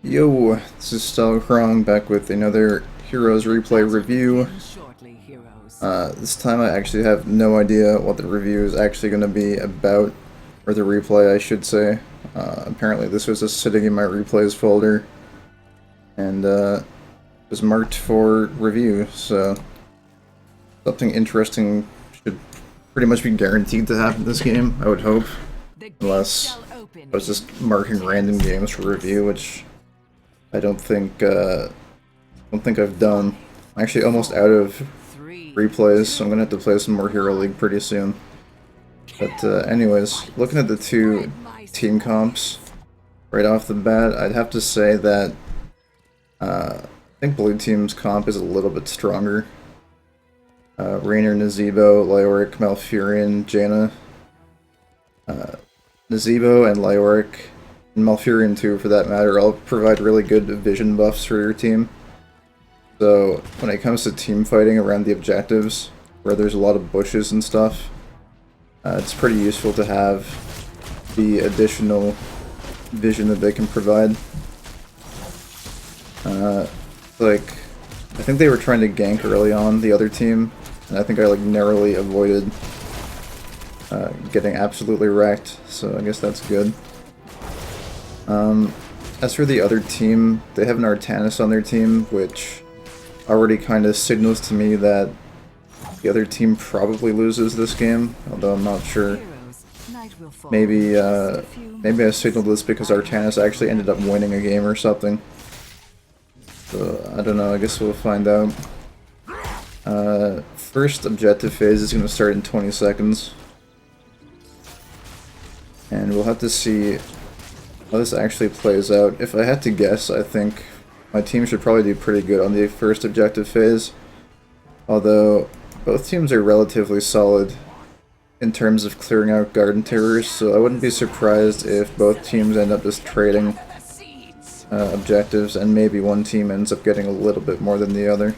Yo, this is StyleKrong back with another Heroes Replay review. This time I actually have no idea what the review is actually going to be about, or the replay I should say. Apparently this was just sitting in my replays folder, and was marked for review, so something interesting should pretty much be guaranteed to happen in this game, I would hope. Unless I was just marking random games for review, which I don't think I've done. I'm actually almost out of replays, so I'm gonna have to play some more Hero League pretty soon. But anyways, looking at the two team comps right off the bat, I'd have to say that I think Blue Team's comp is a little bit stronger. Raynor, Nazebo, Leoric, Malfurion, Jaina. Nazebo and Leoric, and Malfurion too for that matter, all provide really good vision buffs for your team. So when it comes to team fighting around the objectives, where there's a lot of bushes and stuff, it's pretty useful to have the additional vision that they can provide. Like, I think they were trying to gank early on, the other team, and I think I like narrowly avoided getting absolutely wrecked, so I guess that's good. As for the other team, they have an Artanis on their team, which already kind of signals to me that the other team probably loses this game, although I'm not sure. Maybe I signaled this because Artanis actually ended up winning a game or something. So, I don't know, I guess we'll find out. First objective phase is going to start in 20 seconds. And we'll have to see how this actually plays out. If I had to guess, I think my team should probably do pretty good on the first objective phase. Although, both teams are relatively solid in terms of clearing out garden terrors, so I wouldn't be surprised if both teams end up just trading objectives, and maybe one team ends up getting a little bit more than the other.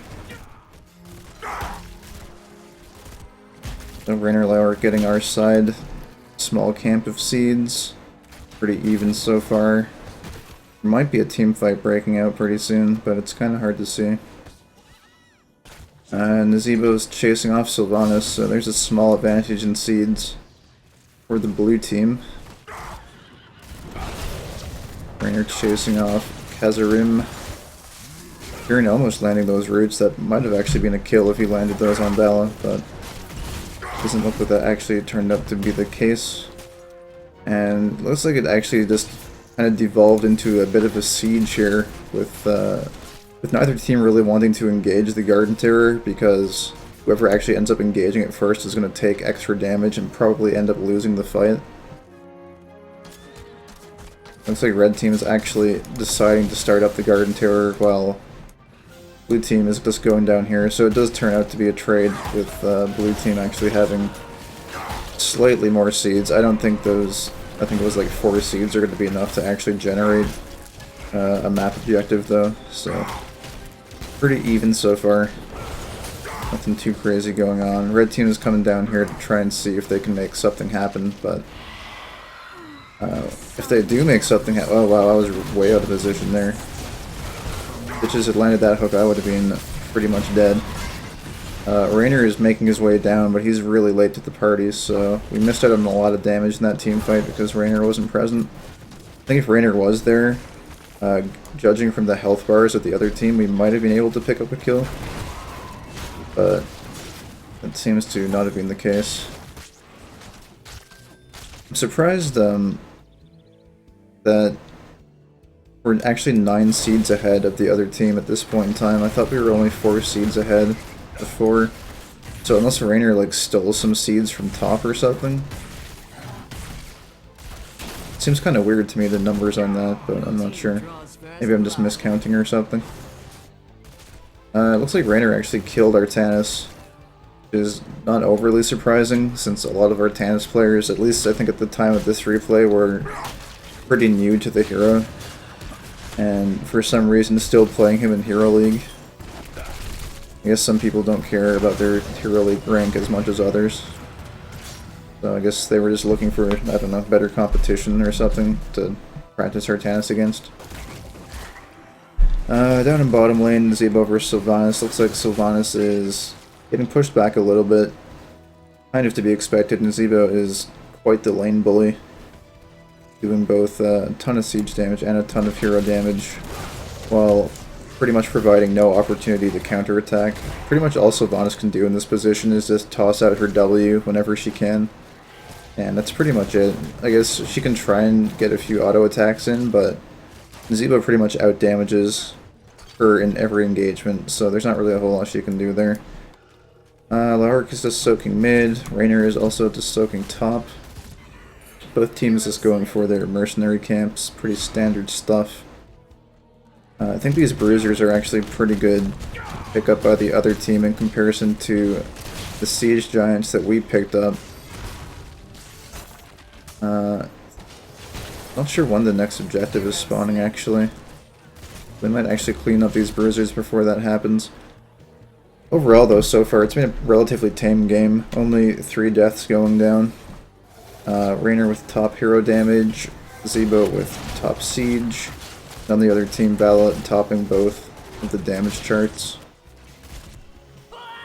So Raynor, Leoric getting our side. Small camp of seeds. Pretty even so far. There might be a team fight breaking out pretty soon, but it's kind of hard to see. Nazebo's chasing off Sylvanas, so there's a small advantage in seeds for the blue team. Raynor chasing off Kazarim. Kieran almost landing those roots. That might have actually been a kill if he landed those on Bala, but doesn't look like that actually turned out to be the case. And looks like it actually just kind of devolved into a bit of a siege here, with neither team really wanting to engage the Garden Terror, because whoever actually ends up engaging it first is going to take extra damage and probably end up losing the fight. Looks like red team is actually deciding to start up the Garden Terror while blue team is just going down here, so it does turn out to be a trade with blue team actually having slightly more seeds. I don't think those, I think it was like 4 seeds are going to be enough to actually generate a map objective though, so pretty even so far. Nothing too crazy going on. Red team is coming down here to try and see if they can make something happen, but if they do make something happen, oh wow, I was way out of position there. Bitches had landed that hook, I would have been pretty much dead. Raynor is making his way down, but he's really late to the party, so we missed out on a lot of damage in that team fight because Raynor wasn't present. I think if Raynor was there, judging from the health bars of the other team, we might have been able to pick up a kill. But it seems to not have been the case. I'm surprised that we're actually 9 seeds ahead of the other team at this point in time. I thought we were only 4 seeds ahead before. So unless Raynor like stole some seeds from top or something. Seems kind of weird to me, the numbers on that, but I'm not sure. Maybe I'm just miscounting or something. It looks like Raynor actually killed Artanis, which is not overly surprising since a lot of Artanis players, at least I think at the time of this replay, were pretty new to the hero. And for some reason still playing him in Hero League. I guess some people don't care about their Hero League rank as much as others. So I guess they were just looking for, I don't know, better competition or something to practice Artanis against. Down in bottom lane, Zebo versus Sylvanas. Looks like Sylvanas is getting pushed back a little bit. Kind of to be expected, and Zebo is quite the lane bully. Doing both a ton of siege damage and a ton of hero damage, while pretty much providing no opportunity to counterattack. Pretty much all Sylvanas can do in this position is just toss out her W whenever she can. And that's pretty much it. I guess she can try and get a few auto attacks in, but Zebo pretty much out-damages her in every engagement, so there's not really a whole lot she can do there. Lark is just soaking mid, Raynor is also just soaking top. Both teams just going for their mercenary camps, pretty standard stuff. I think these bruisers are actually pretty good pick up by the other team in comparison to the siege giants that we picked up. Not sure when the next objective is spawning actually. We might actually clean up these bruisers before that happens. Overall though, so far it's been a relatively tame game. Only 3 deaths going down. Raynor with top hero damage, Zebo with top siege. On the other team, Vala topping both of the damage charts.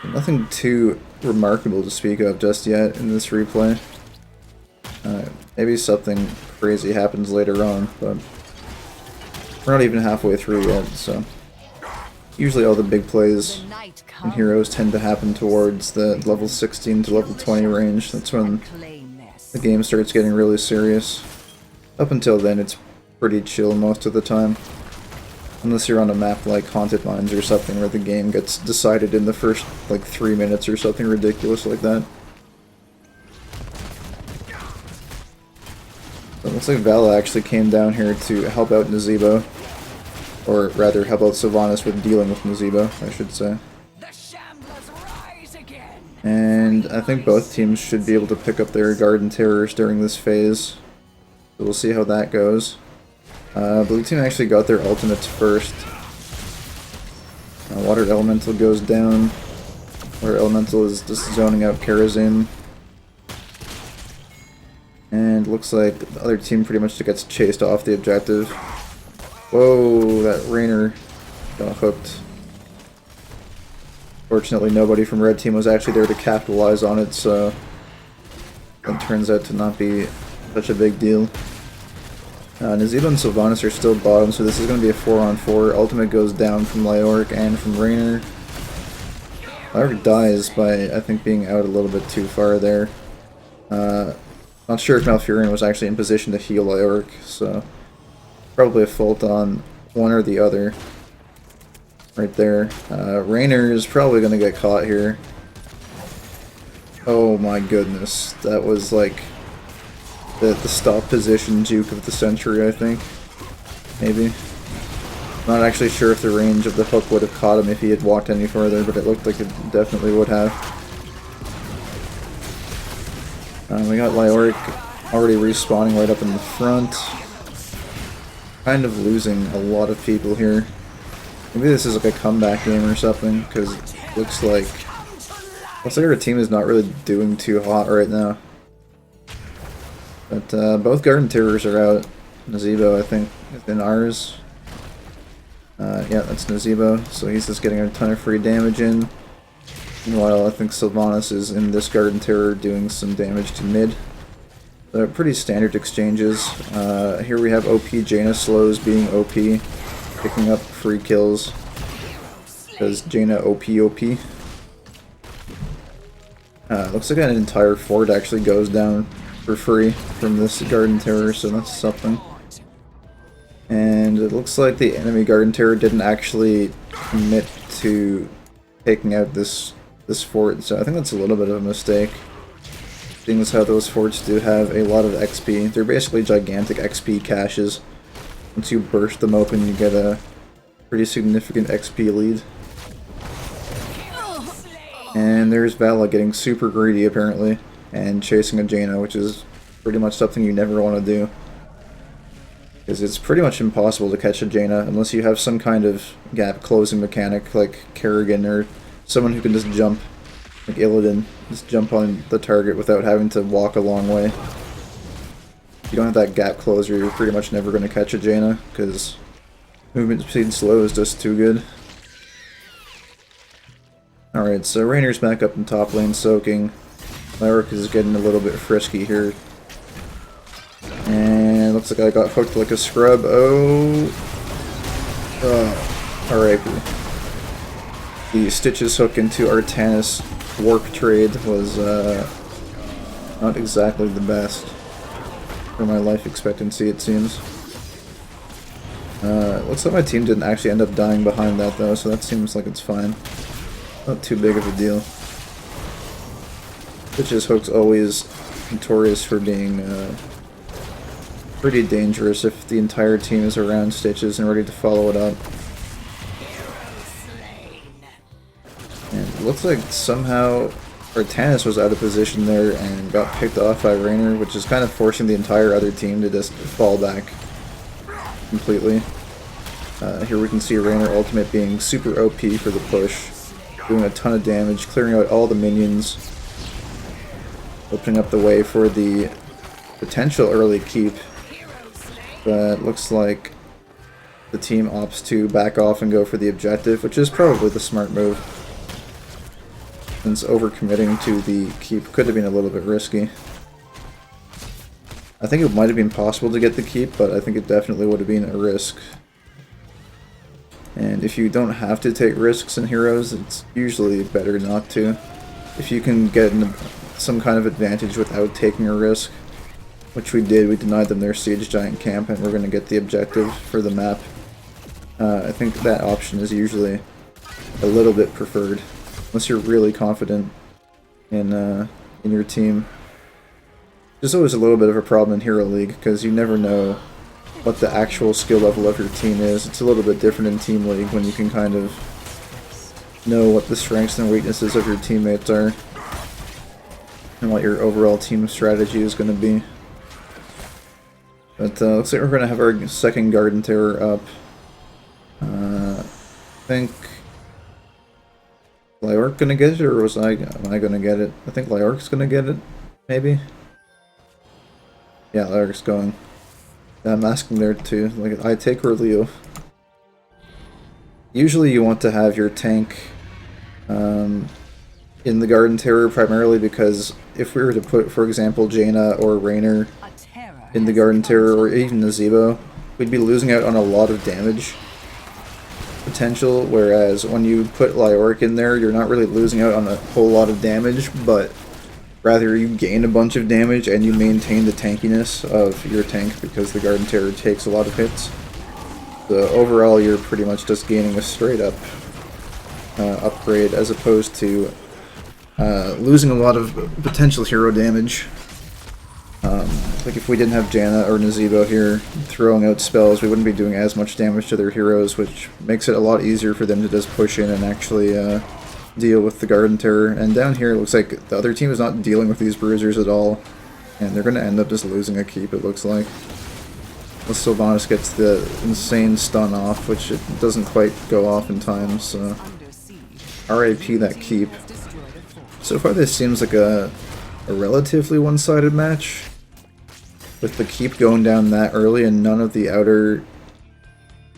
Nothing too remarkable to speak of just yet in this replay. Maybe something crazy happens later on, but we're not even halfway through yet, so usually all the big plays and heroes tend to happen towards the level 16 to level 20 range. That's when the game starts getting really serious. Up until then, it's pretty chill most of the time. Unless you're on a map like Haunted Mines or something where the game gets decided in the first, like, 3 minutes or something ridiculous like that. So it looks like Vala actually came down here to help out Nazebo. Or rather, help out Sylvanas with dealing with Nazebo, I should say. And I think both teams should be able to pick up their Garden Terrors during this phase. So we'll see how that goes. Blue team actually got their ultimates first. Water Elemental goes down. Water Elemental is just zoning out Karazin. And looks like the other team pretty much gets chased off the objective. Whoa, that Raynor got hooked. Fortunately, nobody from red team was actually there to capitalize on it, so that turns out to not be such a big deal. Nazebo and Sylvanas are still bottom, so this is going to be a 4-on-4. Ultimate goes down from Lyoric and from Raynor. Lyoric dies by, I think, being out a little bit too far there. Not sure if Malfurion was actually in position to heal Lyoric, so probably a fault on one or the other. Right there. Raynor is probably going to get caught here. Oh my goodness, that was like the stop position juke of the century, I think. Maybe. Not actually sure if the range of the hook would have caught him if he had walked any further, but it looked like it definitely would have. We got Lyoric already respawning right up in the front. Kind of losing a lot of people here. Maybe this is like a comeback game or something, because it looks like our team is not really doing too hot right now. But both Garden Terrors are out. Nazebo, I think, is in ours. Yeah, that's Nazebo, so he's just getting a ton of free damage in. Meanwhile, I think Sylvanas is in this Garden Terror doing some damage to mid. They're pretty standard exchanges. Here we have OP Jaina slows being OP, picking up free kills. Because Jaina OP. Looks like an entire fort actually goes down for free from this Garden Terror, so that's something. And it looks like the enemy Garden Terror didn't actually commit to taking out this fort, so I think that's a little bit of a mistake. Seeing as how those forts do have a lot of XP. They're basically gigantic XP caches. Once you burst them open, you get a pretty significant XP lead. And there's Vala getting super greedy, apparently, and chasing a Jaina, which is pretty much something you never want to do. Because it's pretty much impossible to catch a Jaina unless you have some kind of gap closing mechanic like Kerrigan or someone who can just jump, like Illidan, just jump on the target without having to walk a long way. If you don't have that gap closer, you're pretty much never going to catch a Jaina, because Movement speed slow is just too good. Alright, so Rainer's back up in top lane soaking. Lyric is getting a little bit frisky here. And looks like I got hooked like a scrub. Oh. Alright. The Stitches hook into Artanis warp trade was not exactly the best for my life expectancy, it seems. Looks like my team didn't actually end up dying behind that though, so that seems like it's fine. Not too big of a deal. Stitches hook's always notorious for being pretty dangerous if the entire team is around Stitches and ready to follow it up. And it looks like somehow Artanis was out of position there and got picked off by Rainer, which is kind of forcing the entire other team to just fall back completely. Here we can see Rainer ultimate being super OP for the push, doing a ton of damage, clearing out all the minions, opening up the way for the potential early keep. But looks like the team opts to back off and go for the objective, which is probably the smart move, since overcommitting to the keep could have been a little bit risky. I think it might have been possible to get the keep, but I think it definitely would have been a risk. And if you don't have to take risks in Heroes, it's usually better not to. If you can get some kind of advantage without taking a risk, which we did, we denied them their Siege Giant camp and we're going to get the objective for the map. I think that option is usually a little bit preferred, unless you're really confident in your team. There's always a little bit of a problem in Hero League, because you never know what the actual skill level of your team is. It's a little bit different in Team League when you can kind of know what the strengths and weaknesses of your teammates are, and what your overall team strategy is going to be. But looks like we're going to have our second Garden Terror up. I think Lyoric going to get it, or am I going to get it? I think Lyoric's going to get it, maybe? Yeah, Lyric's going. I'm asking there too, like, I take or Leo. Usually you want to have your tank in the Garden Terror primarily because if we were to put, for example, Jaina or Rainer in the Garden Terror, or even Nazebo, we'd be losing out on a lot of damage potential, whereas when you put Lyoric in there, you're not really losing out on a whole lot of damage, but rather you gain a bunch of damage and you maintain the tankiness of your tank because the Garden Terror takes a lot of hits. So overall you're pretty much just gaining a straight up upgrade as opposed to losing a lot of potential hero damage. Like if we didn't have Jaina or Nazebo here throwing out spells, we wouldn't be doing as much damage to their heroes, which makes it a lot easier for them to just push in and actually deal with the Garden Terror. And down here it looks like the other team is not dealing with these bruisers at all, and they're going to end up just losing a keep, it looks like. Unless Sylvanas gets the insane stun off, which it doesn't quite go off in time, so RAP that keep. So far this seems like a relatively one-sided match, with the keep going down that early and none of the outer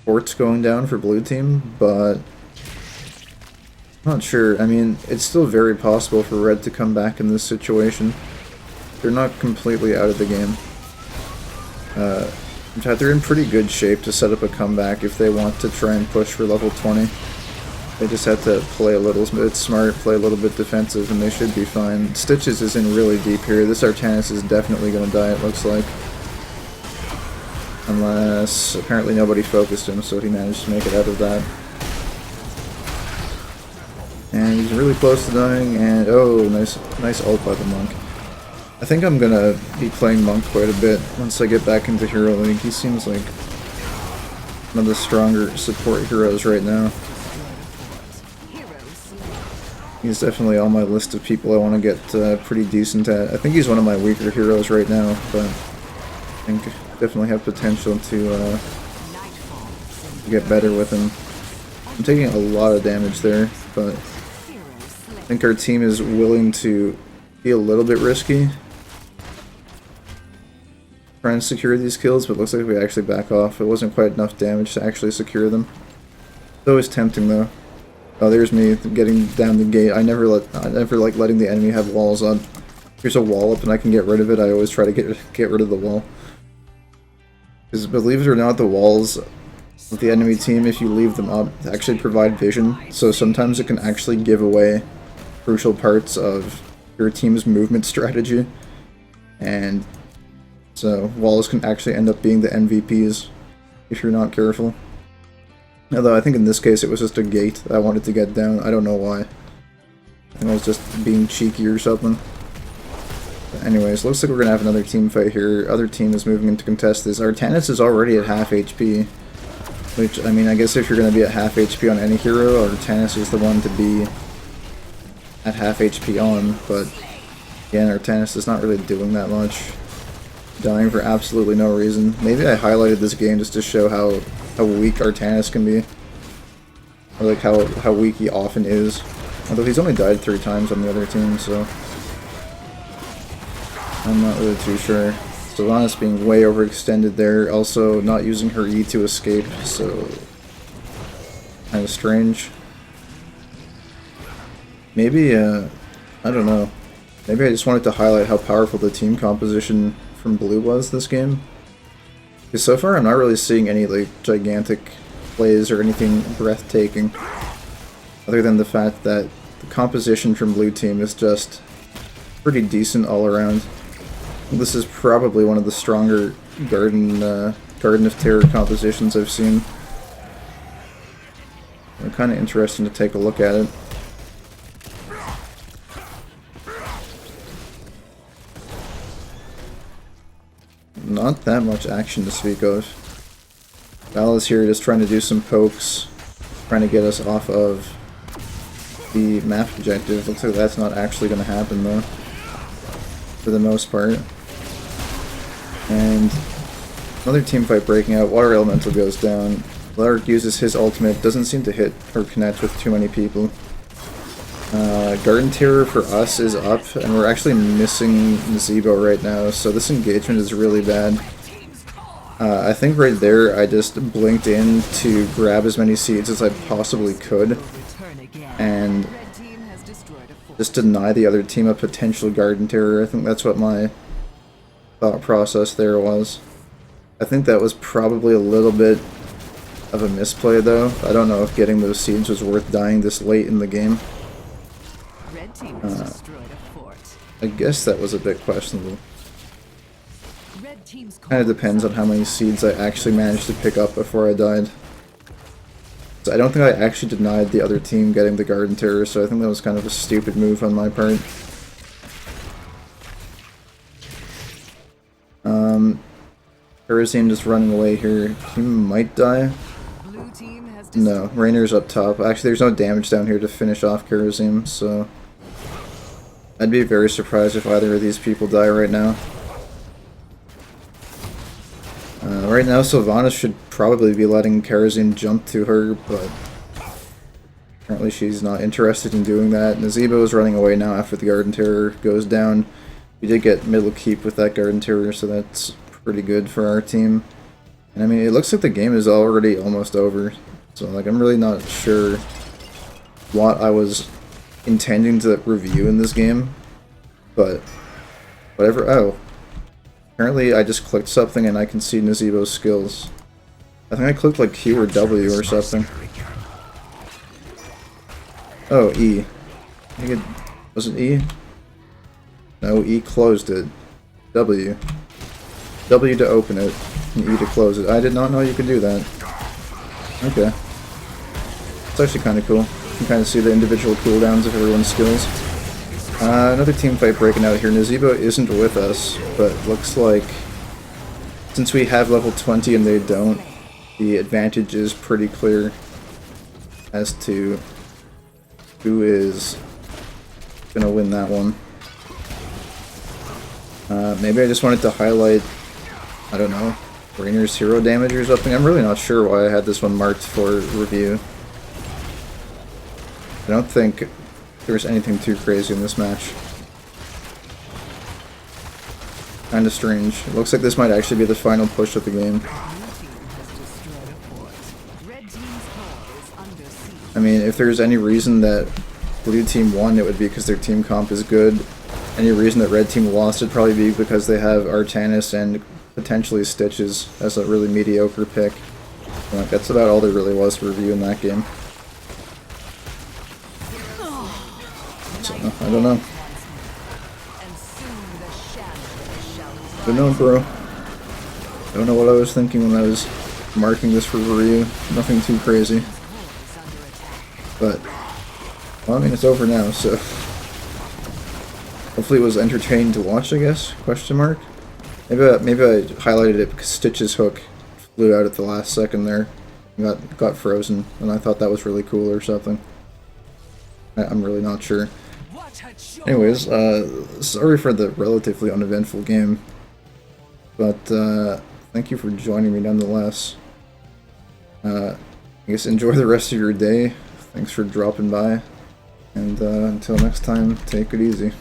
forts going down for blue team, but not sure. I mean, it's still very possible for red to come back in this situation. They're not completely out of the game. In fact, they're in pretty good shape to set up a comeback if they want to try and push for level 20. They just have to play a little bit smart, play a little bit defensive, and they should be fine. Stitches is in really deep here. This Artanis is definitely going to die, it looks like. Unless apparently nobody focused him, so he managed to make it out of that. And he's really close to dying, and oh, nice ult by the monk. I think I'm gonna be playing monk quite a bit once I get back into Hero League. He seems like one of the stronger support heroes right now. He's definitely on my list of people I want to get pretty decent at. I think he's one of my weaker heroes right now, but I think definitely have potential to get better with him. I'm taking a lot of damage there, but I think our team is willing to be a little bit risky. trying to secure these kills, but it looks like we actually back off. It wasn't quite enough damage to actually secure them. It's always tempting though. Oh, there's me getting down the gate. I never like letting the enemy have walls up. Here's a wall up and I can get rid of it. I always try to get rid of the wall. Because believe it or not, the walls of the enemy team, if you leave them up, actually provide vision. So sometimes it can actually give away crucial parts of your team's movement strategy. And so walls can actually end up being the MVPs if you're not careful. Although I think in this case it was just a gate that I wanted to get down. I don't know why. I think I was just being cheeky or something. But anyways, looks like we're gonna have another team fight here. Other team is moving in to contest this. Artanis is already at half HP. Which, I mean, I guess if you're gonna be at half HP on any hero, Artanis is the one to be at half HP on. But again, Artanis is not really doing that much. Dying for absolutely no reason. Maybe I highlighted this game just to show how weak Artanis can be. Or like how weak he often is. Although he's only died 3 times on the other team, so I'm not really too sure. Sylvanas being way overextended there, also not using her E to escape, so kind of strange. Maybe, I don't know. Maybe I just wanted to highlight how powerful the team composition from Blue was this game. Because so far I'm not really seeing any like gigantic plays or anything breathtaking, other than the fact that the composition from Blue team is just pretty decent all around. This is probably one of the stronger Garden of Terror compositions I've seen. It's kind of interesting to take a look at it. Not that much action to speak of. Val is here just trying to do some pokes, trying to get us off of the map objective. Looks like that's not actually going to happen though, for the most part. And another team fight breaking out. Water Elemental goes down. Lark uses his ultimate, doesn't seem to hit or connect with too many people. Garden Terror for us is up, and we're actually missing Zebo right now, so this engagement is really bad. I think right there I just blinked in to grab as many seeds as I possibly could, and just deny the other team a potential Garden Terror. I think that's what my thought process there was. I think that was probably a little bit of a misplay though. I don't know if getting those seeds was worth dying this late in the game. I guess that was a bit questionable. Kind of depends on how many seeds I actually managed to pick up before I died. So I don't think I actually denied the other team getting the Garden Terror, so I think that was kind of a stupid move on my part. Karazim just running away here. He might die. No, Rainer's up top. Actually, there's no damage down here to finish off Karazim, so I'd be very surprised if either of these people die right now. Right now, Sylvanas should probably be letting Karazim jump to her, but apparently she's not interested in doing that. Nazebo is running away now after the Garden Terror goes down. We did get middle keep with that Garden Terror, so that's pretty good for our team. And I mean, it looks like the game is already almost over. So like, I'm really not sure what I was intending to review in this game, but whatever. Oh, apparently I just clicked something and I can see Nazebo's skills. I think I clicked like Q or W or something. Oh, E. I think it wasn't E. No, E closed it. W. W to open it, and E to close it. I did not know you could do that. Okay. It's actually kind of cool. You can kind of see the individual cooldowns of everyone's skills. Another team fight breaking out here. Nazebo isn't with us, but looks like since we have level 20 and they don't, the advantage is pretty clear as to who is going to win that one. Maybe I just wanted to highlight, I don't know, Rainer's hero damage or something. I'm really not sure why I had this one marked for review. I don't think there was anything too crazy in this match. Kind of strange. It looks like this might actually be the final push of the game. I mean, if there's any reason that blue team won, it would be because their team comp is good. Any reason that red team lost, it'd probably be because they have Artanis and potentially Stitches as a really mediocre pick. Like, that's about all there really was to review in that game. So, I don't know. I don't know, bro. I don't know what I was thinking when I was marking this for review. Nothing too crazy. But, well, I mean, it's over now, so... Hopefully it was entertaining to watch, I guess? Question mark? Maybe I highlighted it because Stitch's hook flew out at the last second there. And got frozen, and I thought that was really cool or something. I'm really not sure. Anyways, sorry for the relatively uneventful game. But, thank you for joining me nonetheless. I guess enjoy the rest of your day. Thanks for dropping by. And, until next time, take it easy.